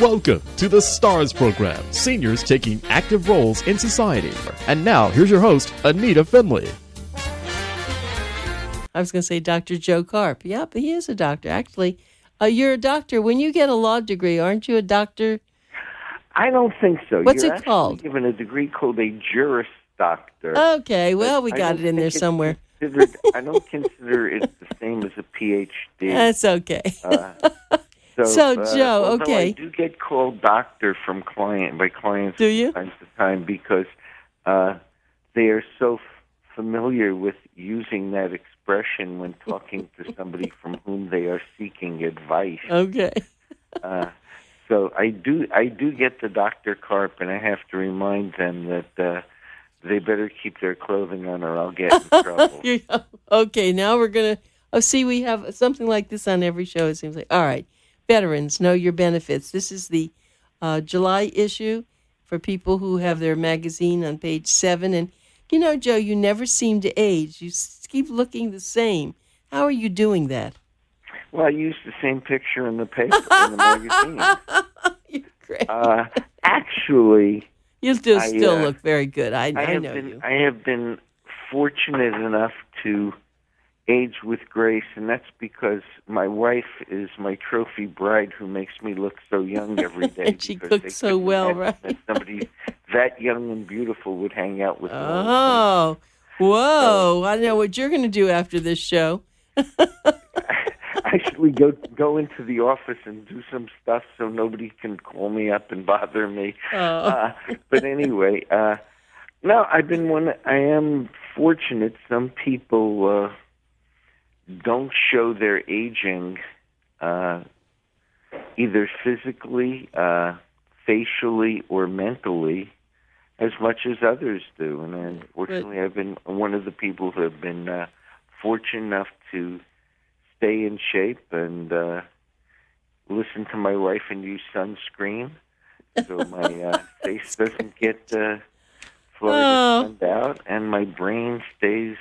Welcome to the STARS program, seniors taking active roles in society. And now, here's your host, Anita Finley. I was going to say Dr. Joe Karp. Yep, he is a doctor. Actually, you're a doctor. When you get a law degree, aren't you a doctor? I don't think so. What's You're it called? Given a degree called a Juris Doctor. Okay, well, we got it in there somewhere. I don't consider it the same as a PhD. That's okay. So, Joe, okay. I do get called doctor by clients do you? from time to time because they are so familiar with using that expression when talking to somebody from whom they are seeking advice. Okay. So I do get the Dr. Karp, and I have to remind them that they better keep their clothing on or I'll get in trouble. Okay, now we're going to... see, we have something like this on every show, it seems like. All right. Veterans, know your benefits. This is the July issue for people who have their magazine on page 7. And, you know, Joe, you never seem to age. You keep looking the same. How are you doing that? Well, I use the same picture in the paper, in the magazine. You're great. Actually... You still look very good. I know you. I have been fortunate enough to age with grace, and that's because my wife is my trophy bride who makes me look so young every day. And she cooks so well, right? That somebody that young and beautiful would hang out with me. Oh, whoa. I know what you're going to do after this show. Actually go into the office and do some stuff so nobody can call me up and bother me. But anyway, no, I am fortunate. Some people don't show their aging either physically, facially, or mentally as much as others do. And unfortunately, I've been one of the people who have been fortunate enough to stay in shape and listen to my wife and use sunscreen so my face doesn't get fluorescent out and my brain stays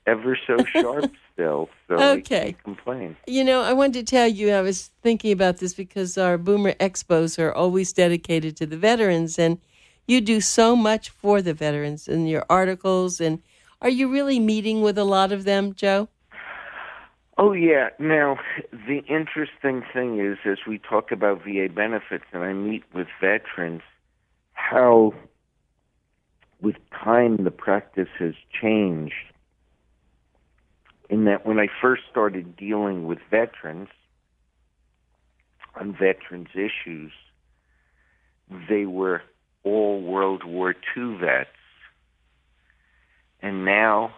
ever so sharp still. So okay. I can't complain. You know, I wanted to tell you, I was thinking about this because our Boomer Expos are always dedicated to the veterans, and you do so much for the veterans in your articles. And are you really meeting with a lot of them, Joe? Oh, yeah. Now, the interesting thing is, as we talk about VA benefits and I meet with veterans, how with time the practice has changed. In that when I first started dealing with veterans on veterans issues, they were all World War II vets. And now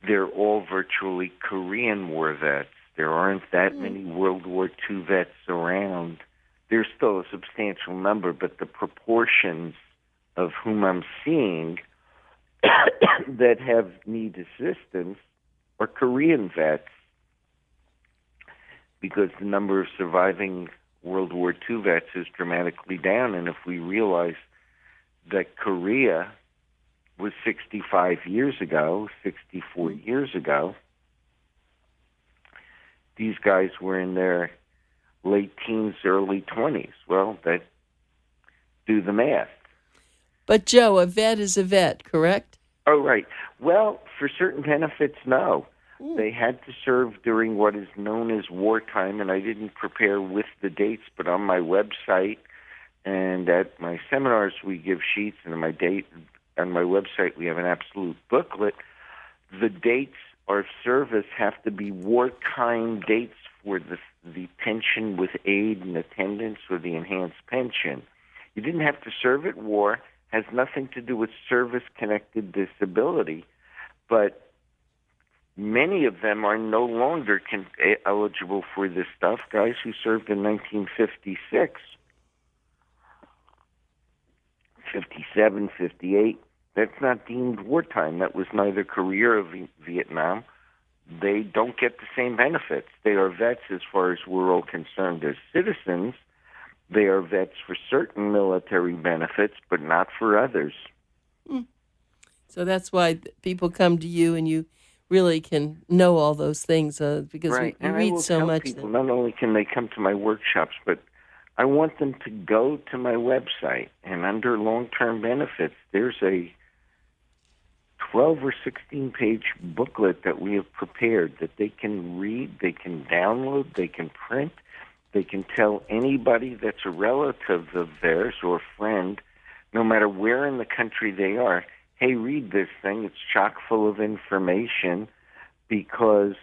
they're all virtually Korean War vets. There aren't that many World War II vets around. There's still a substantial number, but the proportions of whom I'm seeing that have need assistance are Korean vets, because the number of surviving World War II vets is dramatically down. And if we realize that Korea was 64 years ago, these guys were in their late teens, early 20s. Well, do the math. But, Joe, a vet is a vet, correct? Oh, right. Well, for certain benefits, no. They had to serve during what is known as wartime, and I didn't prepare with the dates, but on my website and at my seminars we give sheets, and on my website we have an absolute booklet. The dates of service have to be wartime dates for the pension with aid and attendance or the enhanced pension. You didn't have to serve at war, has nothing to do with service-connected disability, but many of them are no longer eligible for this stuff. Guys who served in 1956, 57, 58, that's not deemed wartime. That was neither Korea or Vietnam. They don't get the same benefits. They are vets as far as we're all concerned as citizens. They are vets for certain military benefits, but not for others. So that's why people come to you, and you really can know all those things because we read so much. People, not only can they come to my workshops, but I want them to go to my website, and under long-term benefits, there's a 12 or 16-page booklet that we have prepared that they can read, they can download, they can print, they can tell anybody that's a relative of theirs or friend, no matter where in the country they are, hey, read this thing. It's chock full of information, because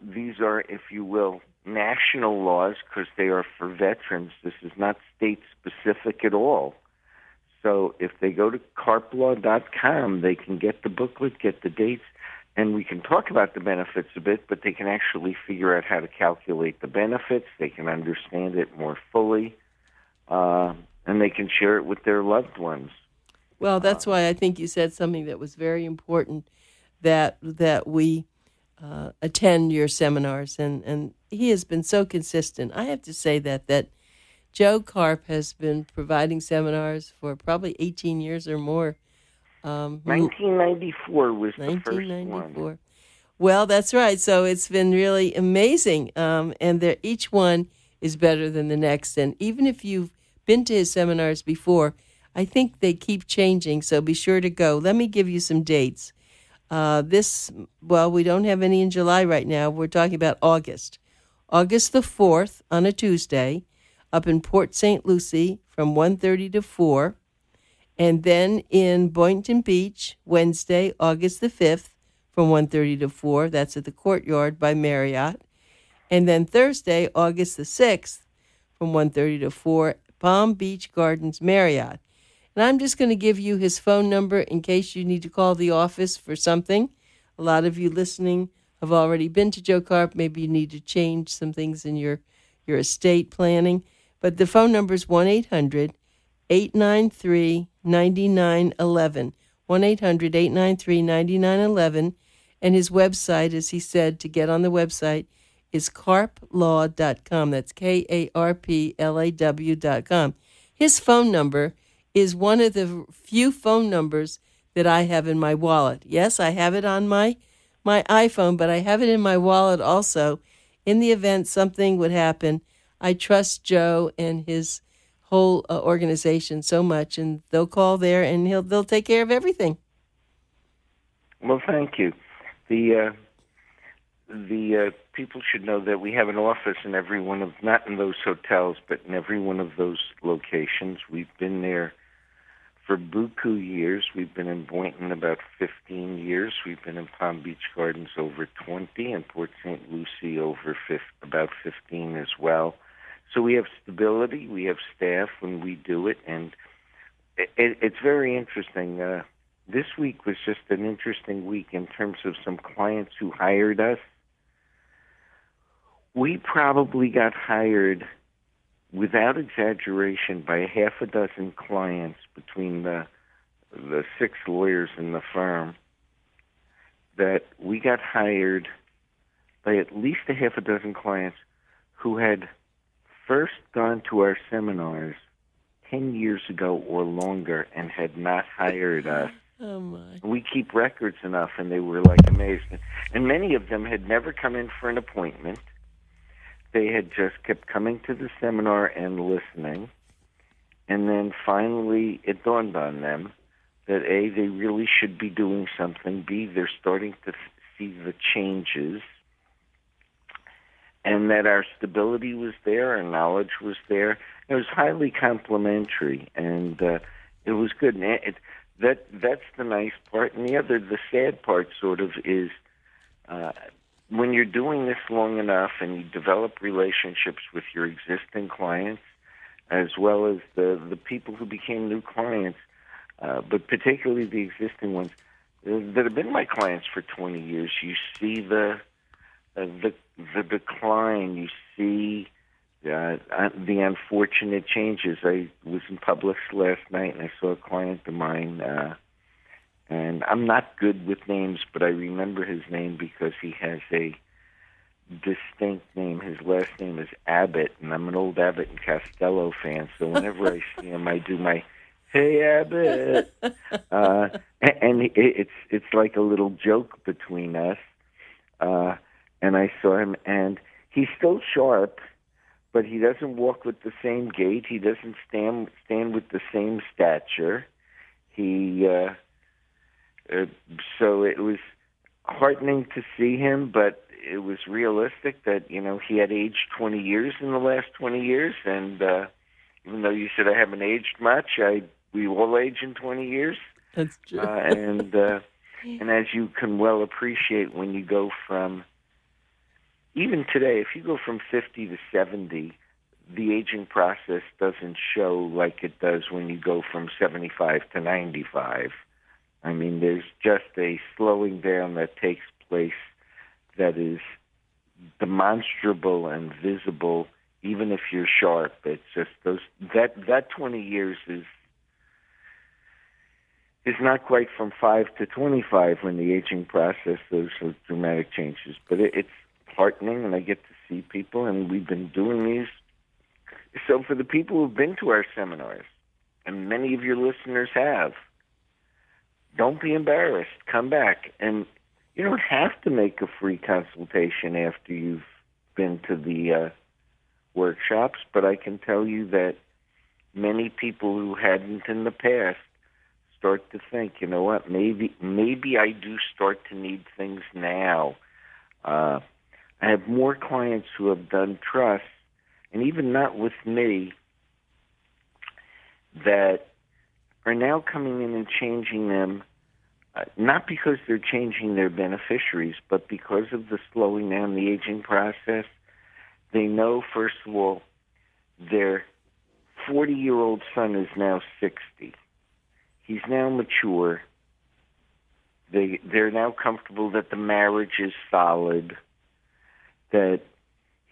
these are, if you will, national laws, because they are for veterans. This is not state-specific at all. So if they go to karplaw.com, they can get the booklet, get the dates, and we can talk about the benefits a bit, but they can actually figure out how to calculate the benefits. They can understand it more fully, and they can share it with their loved ones. Well, that's why I think you said something that was very important, that we attend your seminars, and he has been so consistent. I have to say that Joe Karp has been providing seminars for probably 18 years or more. 1994 was the first one. Well, that's right. So it's been really amazing, and each one is better than the next. And even if you've been to his seminars before, I think they keep changing, so be sure to go. Let me give you some dates. We don't have any in July right now. We're talking about August. August the 4th on a Tuesday, up in Port St. Lucie from 1:30 to 4. And then in Boynton Beach, Wednesday, August the 5th from 1:30 to 4. That's at the Courtyard by Marriott. And then Thursday, August the 6th from 1:30 to 4, Palm Beach Gardens, Marriott. And I'm just going to give you his phone number in case you need to call the office for something. A lot of you listening have already been to Joe Karp. Maybe you need to change some things in your estate planning. But the phone number is 1-800-893-9911. 1-800-893-9911. And his website, as he said, to get on the website, is karplaw.com. That's KARPLAW.com. His phone number is one of the few phone numbers that I have in my wallet. Yes, I have it on my iPhone, but I have it in my wallet also. In the event something would happen, I trust Joe and his whole organization so much, and they'll call there and they'll take care of everything. Well, thank you. The people should know that we have an office in every one of, not in those hotels, but in every one of those locations. We've been there for buku years. We've been in Boynton about 15 years. We've been in Palm Beach Gardens over 20, and Port St. Lucie about 15 as well. So we have stability. We have staff when we do it, and it's very interesting. This week was just an interesting week in terms of some clients who hired us. We probably got hired, without exaggeration, by a half a dozen clients between the 6 lawyers in the firm. That we got hired by at least a half a dozen clients who had first gone to our seminars 10 years ago or longer and had not hired us. Oh my. We keep records enough, and they were like amazed. And many of them had never come in for an appointment. They had just kept coming to the seminar and listening. And then finally it dawned on them that A, they really should be doing something. B, they're starting to see the changes. And that our stability was there, our knowledge was there. It was highly complimentary, and it was good. And that's the nice part. And the sad part sort of is when you're doing this long enough and you develop relationships with your existing clients as well as the people who became new clients, but particularly the existing ones that have been my clients for 20 years, you see the decline. You see the unfortunate changes. I was in Publix last night, and I saw a client of mine, and I'm not good with names, but I remember his name because he has a distinct name. His last name is Abbott, and I'm an old Abbott and Costello fan, so whenever I see him, I do my, "Hey, Abbott," and it's like a little joke between us. And I saw him, and he's still sharp, but he doesn't walk with the same gait. He doesn't stand with the same stature. So it was heartening to see him, but it was realistic that, he had aged 20 years in the last 20 years, and even though you said I haven't aged much, we all age in 20 years. That's true. And as you can well appreciate, when you go from, even today, if you go from 50 to 70, the aging process doesn't show like it does when you go from 75 to 95. I mean, there's just a slowing down that takes place that is demonstrable and visible, even if you're sharp. It's just that 20 years is not quite from 5 to 25 when the aging process, those are dramatic changes. But it's heartening, and I get to see people, and we've been doing these. So for the people who've been to our seminars, and many of your listeners have, don't be embarrassed. Come back. And you don't have to make a free consultation after you've been to the workshops, but I can tell you that many people who hadn't in the past start to think, you know what, maybe I do start to need things now. I have more clients who have done trusts, and even not with me, that are now coming in and changing them, not because they're changing their beneficiaries, but because of the slowing down the aging process. They know, first of all, their 40-year-old son is now 60. He's now mature. They're now comfortable that the marriage is solid, that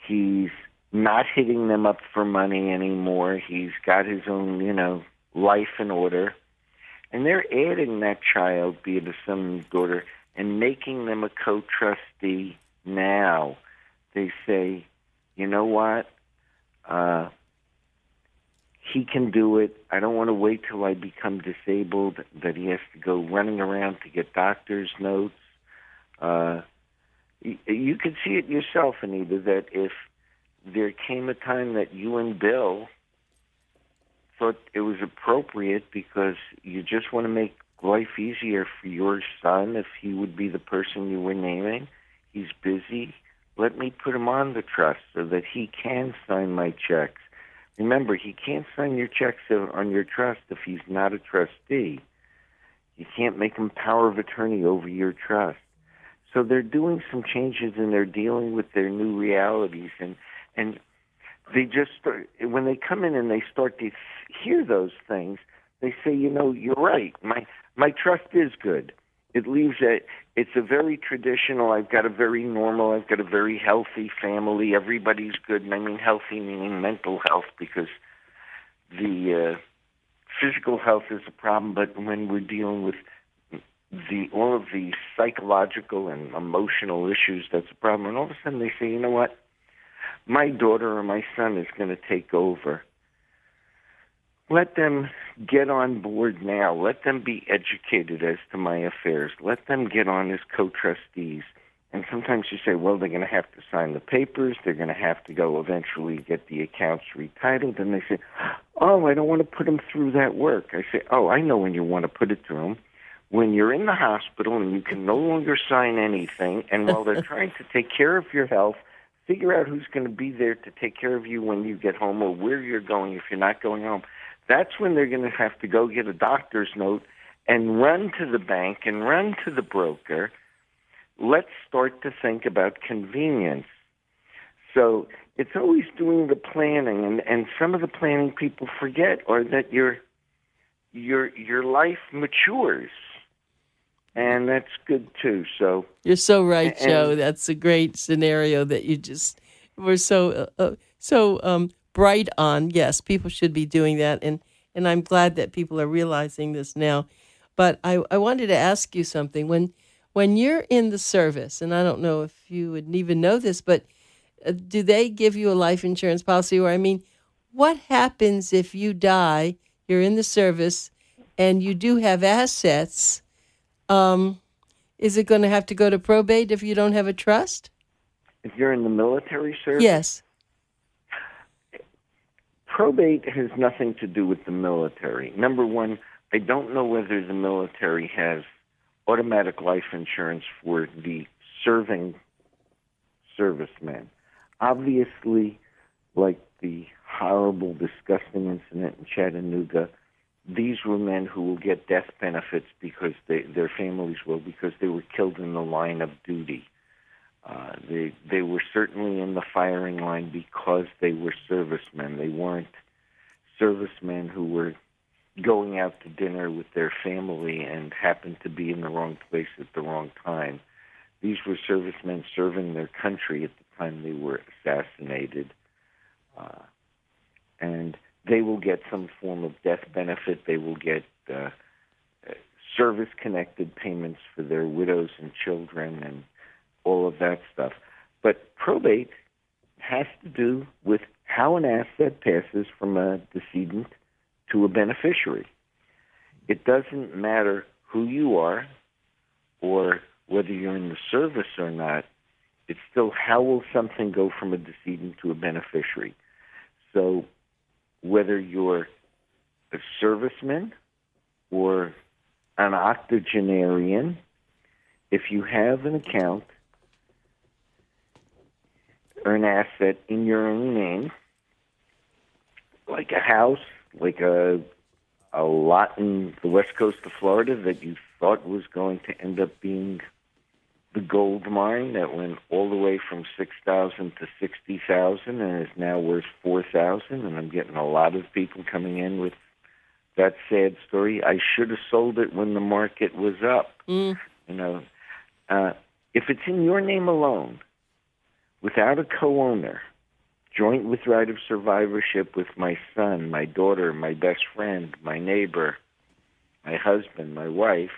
he's not hitting them up for money anymore. He's got his own, life in order. And they're adding that child, be it a son and daughter, and making them a co-trustee now. They say, you know what? He can do it. I don't want to wait till I become disabled, that he has to go running around to get doctor's notes. You could see it yourself, Anita, that if there came a time that you and Bill thought it was appropriate because you just want to make life easier for your son, if he would be the person you were naming, he's busy, let me put him on the trust so that he can sign my checks. Remember, he can't sign your checks on your trust if he's not a trustee. You can't make him power of attorney over your trust. So they're doing some changes, and they're dealing with their new realities. And they just start, when they come in and they start to hear those things, they say, you're right. My trust is good. It leaves it's a very traditional, I've got a very healthy family. Everybody's good. And I mean healthy meaning mental health, because the physical health is a problem. But when we're dealing with all of the psychological and emotional issues, that's a problem. And all of a sudden they say, you know what? My daughter or my son is going to take over. Let them get on board now. Let them be educated as to my affairs. Let them get on as co-trustees. And sometimes you say, well, they're going to have to sign the papers. They're going to have to go eventually get the accounts retitled. And they say, oh, I don't want to put them through that work. I say, oh, I know when you want to put it through them. When you're in the hospital and you can no longer sign anything, and while they're trying to take care of your health, figure out who's going to be there to take care of you when you get home, or where you're going if you're not going home. That's when they're going to have to go get a doctor's note and run to the bank and run to the broker. Let's start to think about convenience. So it's always doing the planning, and some of the planning people forget, or that your life matures. And that's good too. So you're so right, Joe. That's a great scenario that you just were so bright on. Yes, people should be doing that, and I'm glad that people are realizing this now. But I wanted to ask you something. When you're in the service, and I don't know if you would even know this, but do they give you a life insurance policy? Or, I mean, what happens if you die, you're in the service, and you do have assets? Is it going to have to go to probate if you don't have a trust? If you're in the military service? Yes. probate has nothing to do with the military. Number one, I don't know whether the military has automatic life insurance for the serving servicemen. Obviously, like the horrible, disgusting incident in Chattanooga, these were men who will get death benefits because their families will, because they were killed in the line of duty. They were certainly in the firing line because they were servicemen. They weren't servicemen who were going out to dinner with their family and happened to be in the wrong place at the wrong time. These were servicemen serving their country at the time they were assassinated. And they will get some form of death benefit. They will get service-connected payments for their widows and children and all of that stuff. But probate has to do with how an asset passes from a decedent to a beneficiary. It doesn't matter who you are or whether you're in the service or not. It's still how will something go from a decedent to a beneficiary. So whether you're a serviceman or an octogenarian, if you have an account or an asset in your own name, like a house, like a lot in the west coast of Florida that you thought was going to end up being the gold mine that went all the way from $6,000 to $60,000 and is now worth $4,000, and I'm getting a lot of people coming in with that sad story. I should have sold it when the market was up. You know, if it's in your name alone, without a co-owner, joint with right of survivorship with my son, my daughter, my best friend, my neighbor, my husband, my wife,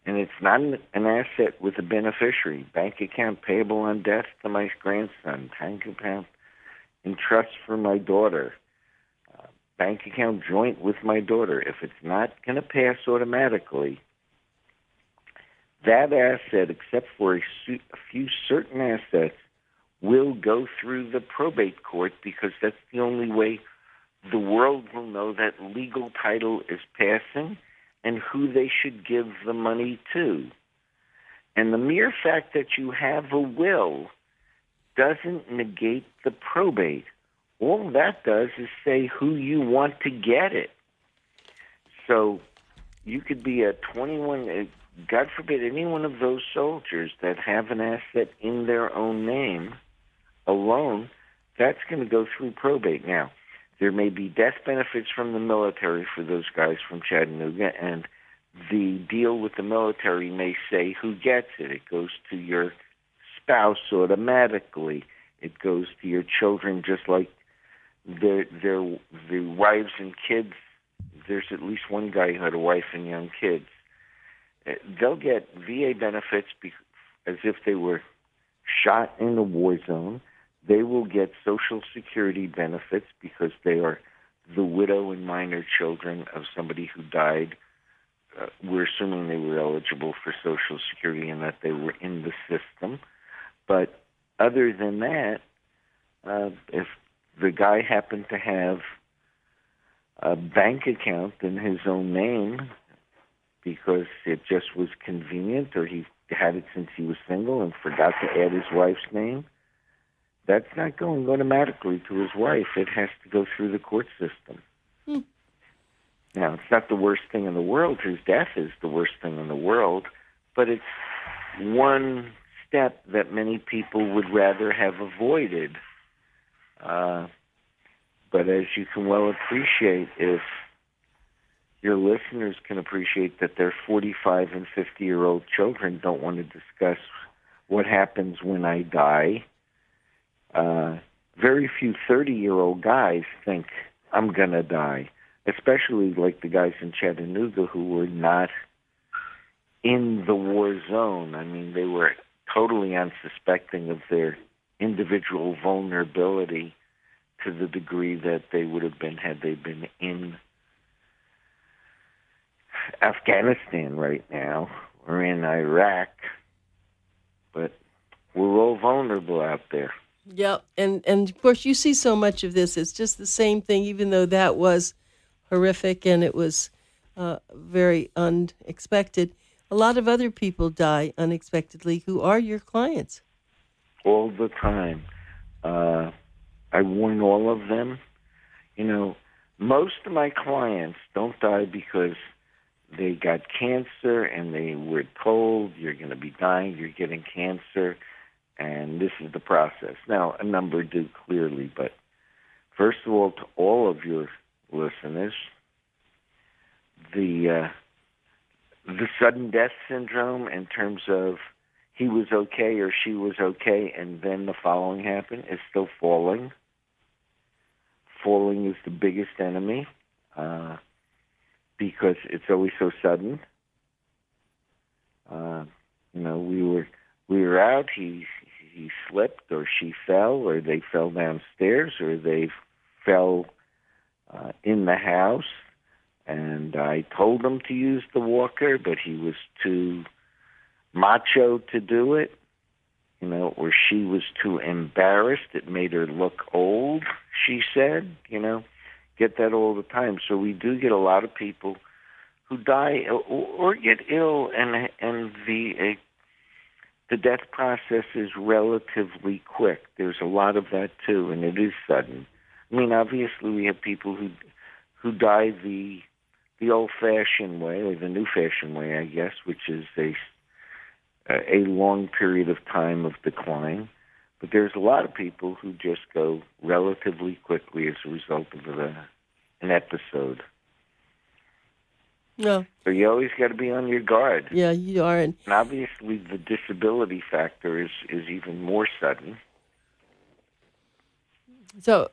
and it's not an asset with a beneficiary, bank account payable on death to my grandson, bank account in trust for my daughter, bank account joint with my daughter. If it's not going to pass automatically, that asset, except for a few certain assets, will go through the probate court because that's the only way the world will know that legal title is passing and who they should give the money to. And the mere fact that you have a will doesn't negate the probate. All that does is say who you want to get it. So you could be a 21, God forbid, any one of those soldiers that have an asset in their own name alone, that's going to go through probate. Now, there may be death benefits from the military for those guys from Chattanooga, and the deal with the military may say who gets it. It goes to your spouse automatically. It goes to your children, just like their wives and kids. There's at least one guy who had a wife and young kids. They'll get VA benefits as if they were shot in the war zone. They will get Social Security benefits because they are the widow and minor children of somebody who died. We're assuming they were eligible for Social Security and that they were in the system. But other than that, if the guy happened to have a bank account in his own name because it just was convenient, or he had it since he was single and forgot to add his wife's name, that's not going automatically to his wife. It has to go through the court system. Now, it's not the worst thing in the world. His death is the worst thing in the world, but it's one step that many people would rather have avoided. But as you can well appreciate, if your listeners can appreciate that their 45 and 50-year-old children don't want to discuss what happens when I die, very few 30-year-old guys think, I'm going to die, especially like the guys in Chattanooga who were not in the war zone. I mean, they were totally unsuspecting of their individual vulnerability to the degree that they would have been had they been in Afghanistan right now or in Iraq. But we're all vulnerable out there. Yeah, and of course you see so much of this. It's just the same thing, even though that was horrific and it was very unexpected. A lot of other people die unexpectedly who are your clients. All the time. I warn all of them. You know, most of my clients don't die because they got cancer and they were told you're going to be dying, you're getting cancer, and this is the process. Now, a number do clearly, but first of all, to all of your listeners, the sudden death syndrome in terms of he was okay or she was okay and then the following happened is still falling. Falling is the biggest enemy because it's always so sudden. We were out, he slipped or she fell or they fell downstairs or they fell in the house. And I told him to use the walker, but he was too macho to do it, or she was too embarrassed. It made her look old, she said, Get that all the time. So we do get a lot of people who die or get ill, and the death process is relatively quick. There's a lot of that, too, and it is sudden. I mean, obviously we have people who die the old-fashioned way, or the new-fashioned way, I guess, which is a long period of time of decline. But there's a lot of people who just go relatively quickly as a result of an episode. No. So you always got to be on your guard. Yeah, you are. And obviously the disability factor is even more sudden. So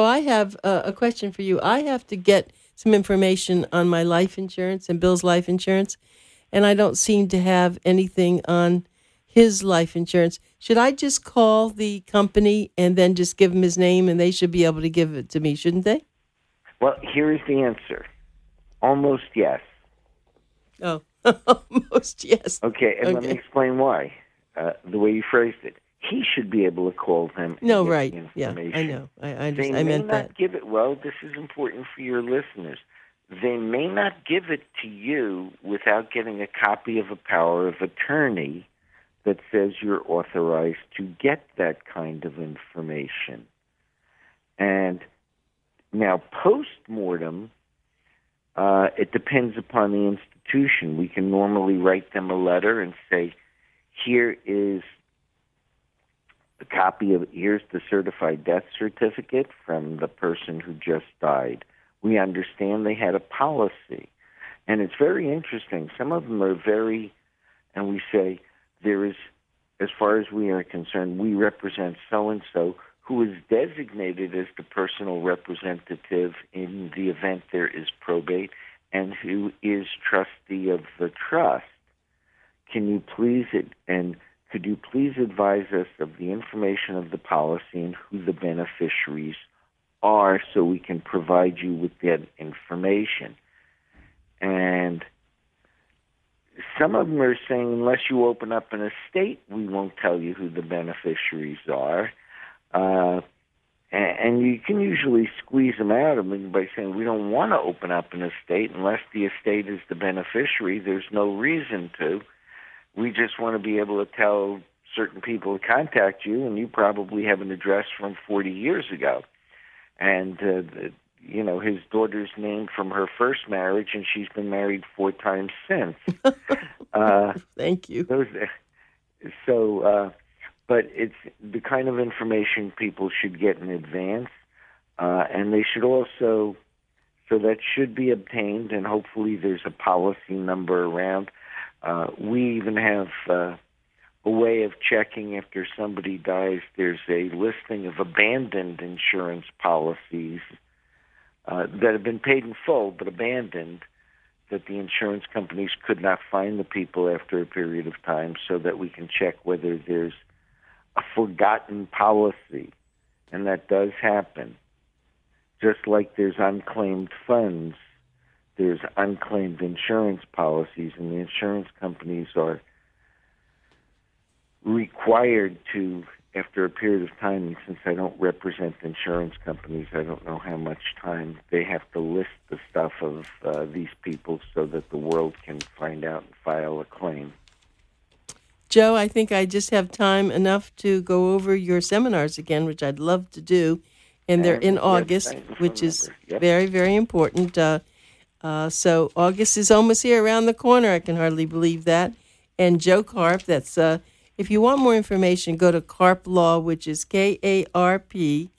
I have a question for you. I have to get some information on my life insurance and Bill's life insurance, and I don't seem to have anything on his life insurance. Should I just call the company and then just give him his name, and they should be able to give it to me, shouldn't they? Well, here is the answer. Almost yes. Oh, almost yes. Okay, and let me explain why. The way you phrased it. He should be able to call them. No, right. Yeah, I know. I They I may meant not that. give it. Well, this is important for your listeners. They may not give it to you without getting a copy of a power of attorney that says you're authorized to get that kind of information. And now, post-mortem, it depends upon the institution. We can normally write them a letter and say, here is a copy of, here's the certified death certificate from the person who just died. We understand they had a policy. And it's very interesting. Some of them are very, and we say, there is, as far as we are concerned, we represent so-and-so who is designated as the personal representative in the event there is probate and who is trustee of the trust. Can you please, and could you please advise us of the information of the policy and who the beneficiaries are so we can provide you with that information? And some of them are saying, unless you open up an estate, we won't tell you who the beneficiaries are. And you can usually squeeze them out of them by saying, we don't want to open up an estate unless the estate is the beneficiary. There's no reason to. We just want to be able to tell certain people to contact you, and you probably have an address from 40 years ago. And, his daughter's named from her first marriage, and she's been married 4 times since. Thank you. But it's the kind of information people should get in advance, and they should also, so that should be obtained, and hopefully there's a policy number around. We even have a way of checking after somebody dies. There's a listing of abandoned insurance policies that have been paid in full but abandoned, that the insurance companies could not find the people after a period of time, so that we can check whether there's a forgotten policy, and that does happen. Just like there's unclaimed funds, there's unclaimed insurance policies, and the insurance companies are required to after a period of time, and since I don't represent insurance companies, I don't know how much time they have to list the stuff of these people so that the world can find out and file a claim. Joe, I think I just have time enough to go over your seminars again, which I'd love to do. And they're in August, which is very, very important. So August is almost here around the corner. I can hardly believe that. And Joe Karp, that's, if you want more information, go to Karp Law, which is KARP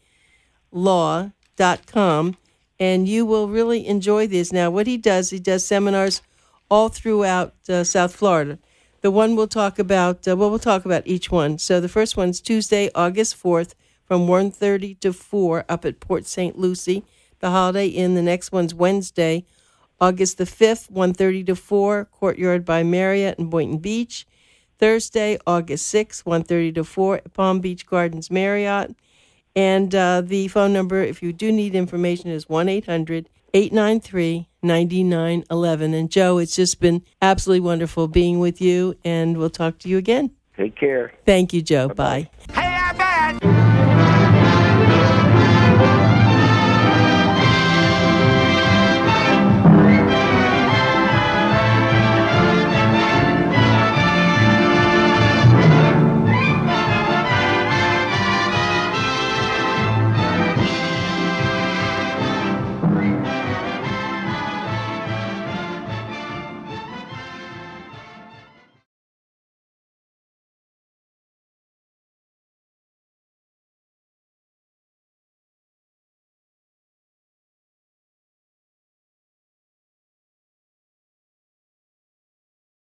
law.com, and you will really enjoy this. Now, what he does seminars all throughout South Florida. The one we'll talk about, we'll talk about each one. So the first one's Tuesday, August 4th, from 1:30 to 4 up at Port St. Lucie, the Holiday Inn. The next one's Wednesday, August the 5th, 1:30 to 4, Courtyard by Marriott in Boynton Beach. Thursday, August 6th, 1:30 to 4, at Palm Beach Gardens Marriott. And the phone number, if you do need information, is 1-800-893-9911. And Joe, it's just been absolutely wonderful being with you, and we'll talk to you again. Take care. Thank you, Joe. Bye-bye. Bye.